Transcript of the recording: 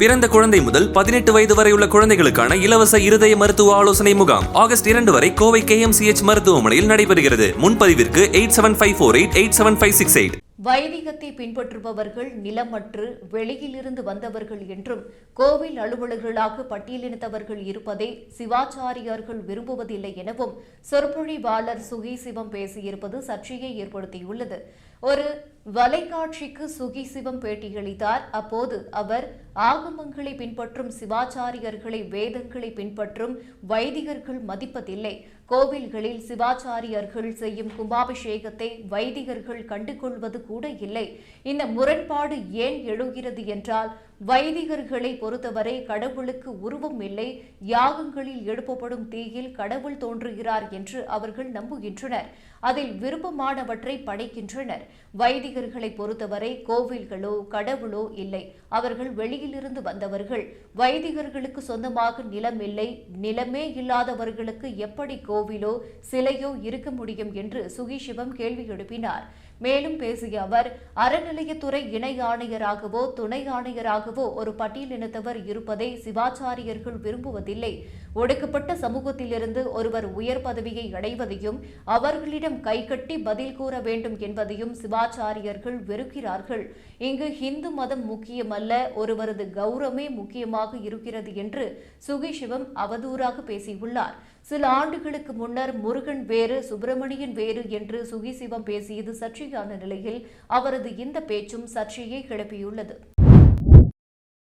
பிறந்த குழந்தை முதல் 18 வயது வரை உள்ள குழந்தைகளுக்கான இலவச இருதய மருத்துவ ஆலோசனை முகாம் ஆகஸ்ட் 2 வரை கோவை KMCH மருத்துவமனையில் நடைபெறுகிறது. முன்பதிவிற்கு 8754887568. வைதிகத்தை பின்பற்றுபவர்கள் நிலமற்று வெளியிலிருந்து வந்தவர்கள் என்றும் கோவில் அலுவலர்களாக பட்டியலினத்தவர்கள் இருப்பதை சிவாச்சாரியார்கள் விரும்புவதில்லை எனவும் சொற்பொழிவாளர் சுகி சிவம் பேசியிருப்பது சர்ச்சையை ஏற்படுத்தியுள்ளது. ஒரு வலைக்காட்சிக்கு சுகி சிவம் பேட்டியளித்தார். அப்போது அவர் ஆகமங்களை பின்பற்றும் சிவாச்சாரியர்களை வேதங்களை பின்பற்றும் வைதிகர்கள் மதிப்பதில்லை. கோவில்களில் சிவாச்சாரியர்கள் செய்யும் கும்பாபிஷேகத்தை வைதிகர்கள் கண்டுகொள்வது கூட இல்லை. இந்த முரண்பாடு ஏன் எழுகிறது என்றால், வைதிகர்களை பொறுத்தவரை கடவுளுக்கு உருவம் இல்லை, யாகங்களில் எழுப்பப்படும் தீயில் கடவுள் தோன்றுகிறார் என்று அவர்கள் நம்புகின்றனர். அதில் விருப்பமானவற்றை படைக்கின்றனர். வைதிகர்களை பொறுத்தவரை கோவில்களோ கடவுளோ இல்லை, அவர்கள் வெளியிலிருந்து வந்தவர்கள். வைதிகர்களுக்கு சொந்தமாக நிலம் இல்லை, நிலமே இல்லாதவர்களுக்கு எப்படி கோவிலோ சிலையோ இருக்க முடியும் என்று சுகி சிவம் கேள்வி எழுப்பினார். மேலும் பேசிய அவர், அறநிலையத்துறை இணை ஆணையராகவோ துணை ஆணையராகவோ ஒரு பட்டியலினத்தவர் இருப்பதை சிவாச்சாரியர்கள் விரும்புவதில்லை. ஒடுக்கப்பட்ட சமூகத்திலிருந்து ஒருவர் உயர் பதவியை அடைவதையும் அவர்களிடம் கைகட்டி பதில் கூற வேண்டும் என்பதையும் சிவாச்சாரியர்கள் வெறுக்கிறார்கள். இங்கு இந்து மதம் முக்கியமல்ல, ஒருவரது கௌரவமே முக்கியமாக இருக்கிறது என்று சுகி சிவம் அவதூறாக பேசியுள்ளார். சில ஆண்டுகளுக்கு முன்னர் முருகன் வேறு சுப்பிரமணியன் வேறு என்று சுகி சிவம் பேசியது சர்ச்சையான நிலையில் அவரது இந்த பேச்சும் சர்ச்சையை கிளப்பியுள்ளது.